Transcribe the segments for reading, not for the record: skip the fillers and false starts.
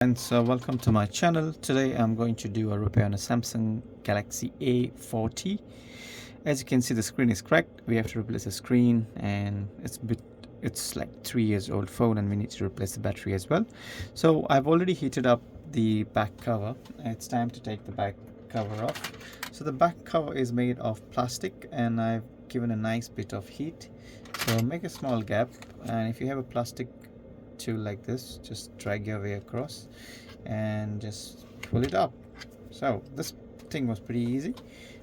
And so welcome to my channel. Today I'm going to do a repair on a Samsung Galaxy A40. As you can see, the screen is cracked. We have to replace the screen, and it's like 3 years old phone, and we need to replace the battery as well. So I've already heated up the back cover. It's time to take the back cover off. So the back cover is made of plastic, and I've given a nice bit of heat. So make a small gap, and if you have a plastic tool like this, just drag your way across and just pull it up. So this thing was pretty easy.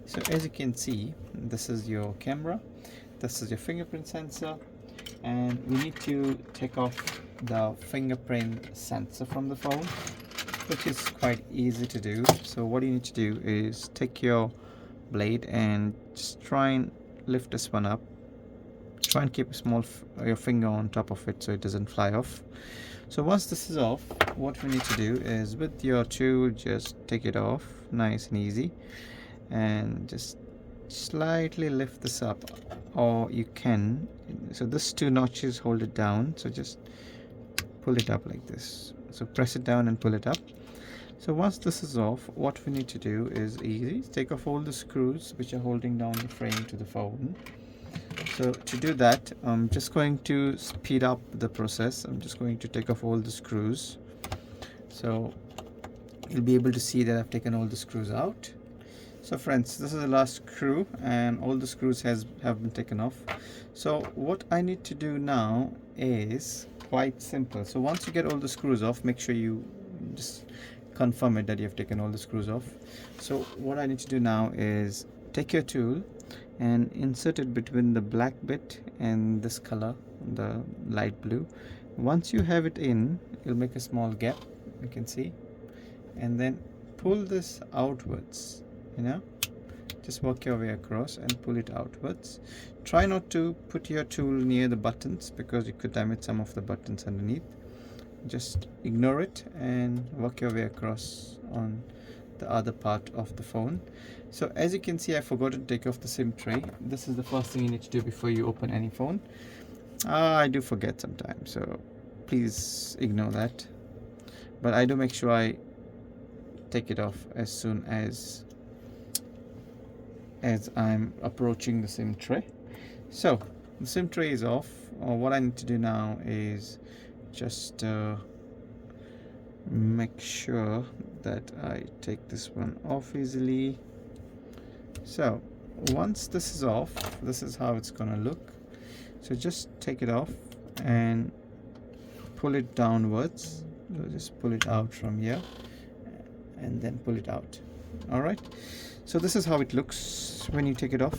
So as you can see, this is your camera, this is your fingerprint sensor, and we need to take off the fingerprint sensor from the phone, which is quite easy to do. So what you need to do is take your blade and just try and lift this one up. Try and keep your finger on top of it so it doesn't fly off. So once this is off, what we need to do is with your tool just take it off nice and easy, and just slightly lift this up, or you can, so this two notches hold it down, so just pull it up like this. So press it down and pull it up. So once this is off, what we need to do is easy. Take off all the screws which are holding down the frame to the phone. So to do that, I'm just going to speed up the process. I'm just going to take off all the screws. So you'll be able to see that I've taken all the screws out. So friends, this is the last screw, and all the screws have been taken off. So what I need to do now is quite simple. So once you get all the screws off, make sure you just confirm it that you have taken all the screws off. So what I need to do now is take your tool and insert it between the black bit and this color, the light blue. Once you have it in, you'll make a small gap, you can see, and then pull this outwards. Just work your way across and pull it outwards. Try not to put your tool near the buttons because you could damage some of the buttons underneath. Just ignore it and work your way across on the other part of the phone. So as you can see, I forgot to take off the SIM tray. This is the first thing you need to do before you open any phone. I do forget sometimes, so please ignore that, but I do make sure I take it off as soon as I'm approaching the SIM tray. So the SIM tray is off. What I need to do now is just make sure that I take this one off easily. So once this is off, this is how it's gonna look. So just take it off and pull it downwards. So just pull it out from here and then pull it out. Alright, so this is how it looks when you take it off.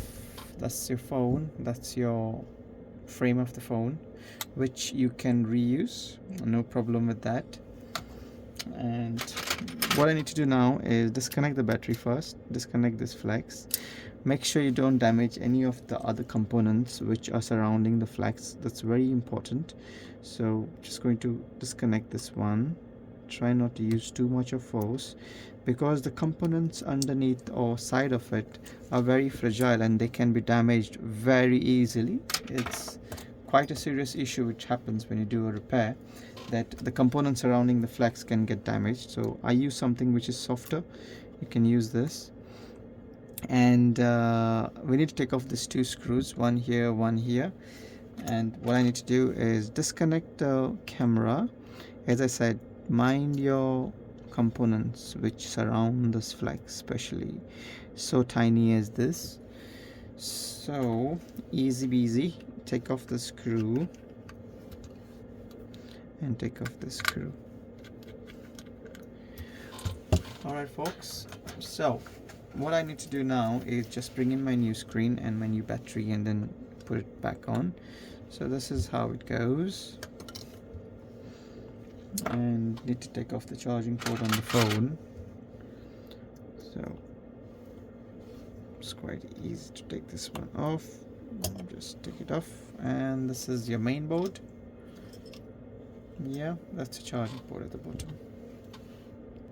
That's your phone, that's your frame of the phone, which you can reuse, no problem with that. And what I need to do now is disconnect the battery first, disconnect this flex. Make sure you don't damage any of the other components which are surrounding the flex. That's very important. So just going to disconnect this one. Try not to use too much of force because the components underneath or side of it are very fragile and they can be damaged very easily. It's quite a serious issue which happens when you do a repair, that the components surrounding the flex can get damaged. So I use something which is softer. You can use this, and we need to take off these two screws, one here, one here. And what I need to do is disconnect the camera. As I said, mind your components which surround this flex, especially so tiny as this. So easy peasy, take off the screw and take off the screw. Alright folks, so what I need to do now is just bring in my new screen and my new battery and then put it back on. So this is how it goes, and need to take off the charging port on the phone. So it's quite easy to take this one off. Just take it off, and this is your main board. Yeah, that's the charging port at the bottom.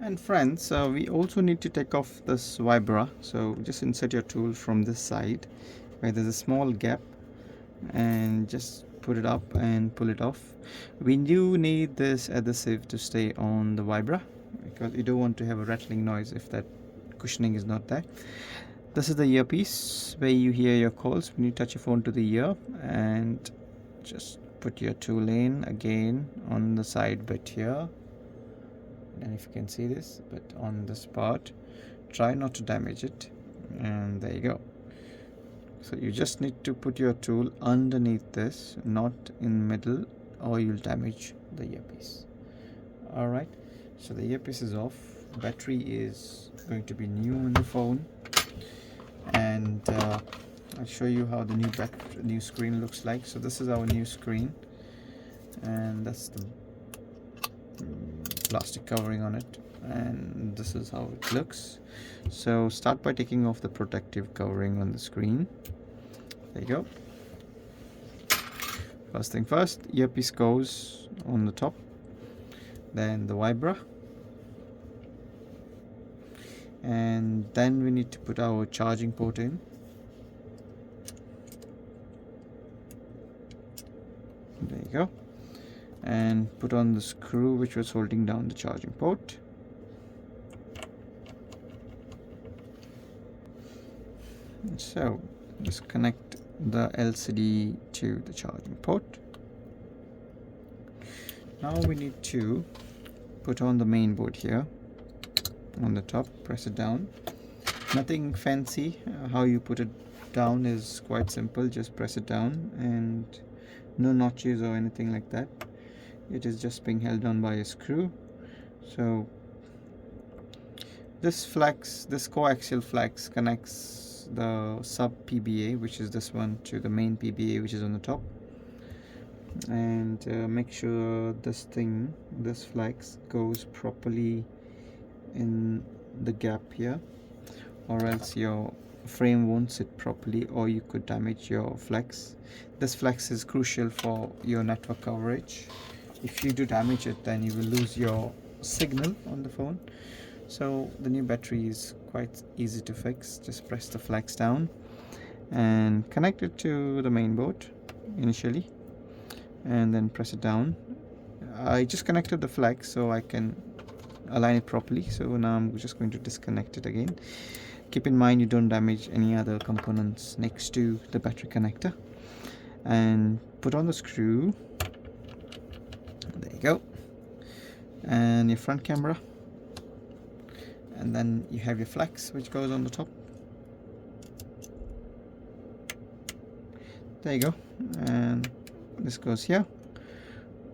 And friends, we also need to take off this vibra. So just insert your tool from this side where there's a small gap and just put it up and pull it off. We do need this adhesive to stay on the vibra, because you don't want to have a rattling noise if that cushioning is not there. This is the earpiece where you hear your calls when you touch your phone to the ear, and just put your tool in again on the side bit here, and if you can see this, but on this part, try not to damage it, and there you go. So you just need to put your tool underneath this, not in middle, or you'll damage the earpiece. Alright, so the earpiece is off. Battery is going to be new on the phone, and I'll show you how the new screen looks like. So this is our new screen, and that's the plastic covering on it, and this is how it looks. So start by taking off the protective covering on the screen. There you go. First thing first, earpiece goes on the top, then the vibra, and then we need to put our charging port in. There you go. And put on the screw which was holding down the charging port. So just connect the LCD to the charging port. Now we need to put on the main board here on the top, press it down. Nothing fancy, how you put it down is quite simple, just press it down, and no notches or anything like that. It is just being held down by a screw. So this flex, this coaxial flex, connects the sub PBA, which is this one, to the main PBA, which is on the top. And make sure this flex goes properly in the gap here, or else your frame won't sit properly, or you could damage your flex. This flex is crucial for your network coverage. If you do damage it, then you will lose your signal on the phone. So the new battery is quite easy to fix. Just press the flex down and connect it to the main board initially, and then press it down. I just connected the flex so I can align it properly. So now I'm just going to disconnect it again. Keep in mind you don't damage any other components next to the battery connector. And put on the screw. There you go. And your front camera. And then you have your flex which goes on the top. There you go. And this goes here.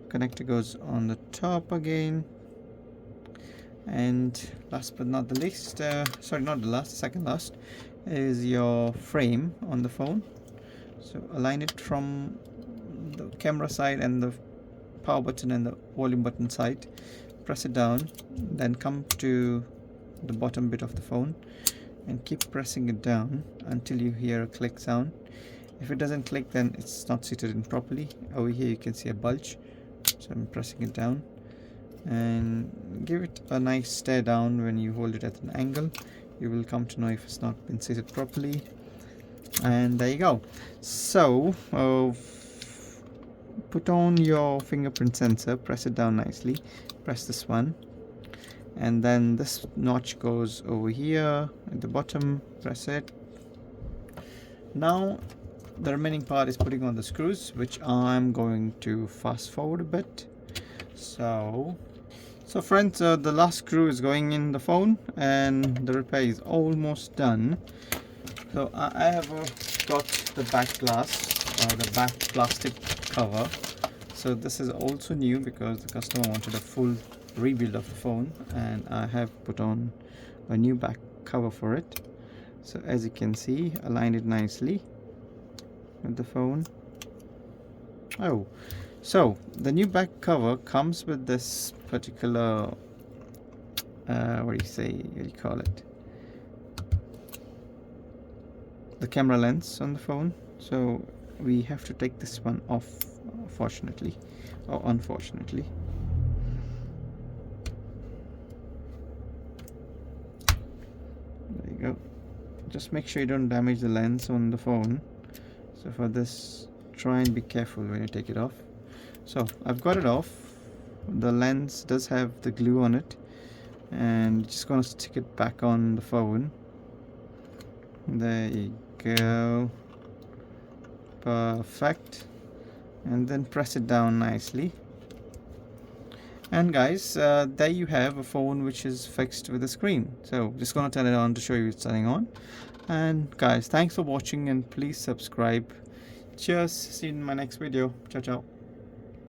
Connector goes on the top again. And last but not the least, sorry, not the last, second last, is your frame on the phone. So align it from the camera side and the power button and the volume button side. Press it down, then come to the bottom bit of the phone and keep pressing it down until you hear a click sound. If it doesn't click, then it's not seated in properly. Over here you can see a bulge, so I'm pressing it down, and give it a nice stare down. When you hold it at an angle, you will come to know if it's not been seated properly. And there you go. So put on your fingerprint sensor, press it down nicely, press this one, and then this notch goes over here at the bottom, press it. Now the remaining part is putting on the screws, which I'm going to fast forward a bit. So friends, the last screw is going in the phone and the repair is almost done. So I have got the back glass, the back plastic cover. So this is also new because the customer wanted a full rebuild of the phone, and I have put on a new back cover for it. So as you can see, aligned it nicely with the phone. Oh, so the new back cover comes with this particular what do you call it, the camera lens on the phone. So we have to take this one off, fortunately or unfortunately. There you go. Just make sure you don't damage the lens on the phone. So for this, try and be careful when you take it off. So I've got it off. The lens does have the glue on it, and just gonna stick it back on the phone. There you go. Perfect. And then press it down nicely. And guys, there you have a phone which is fixed with a screen. So just gonna turn it on to show you it's turning on. And guys, thanks for watching, and please subscribe. Cheers. See you in my next video. Ciao ciao.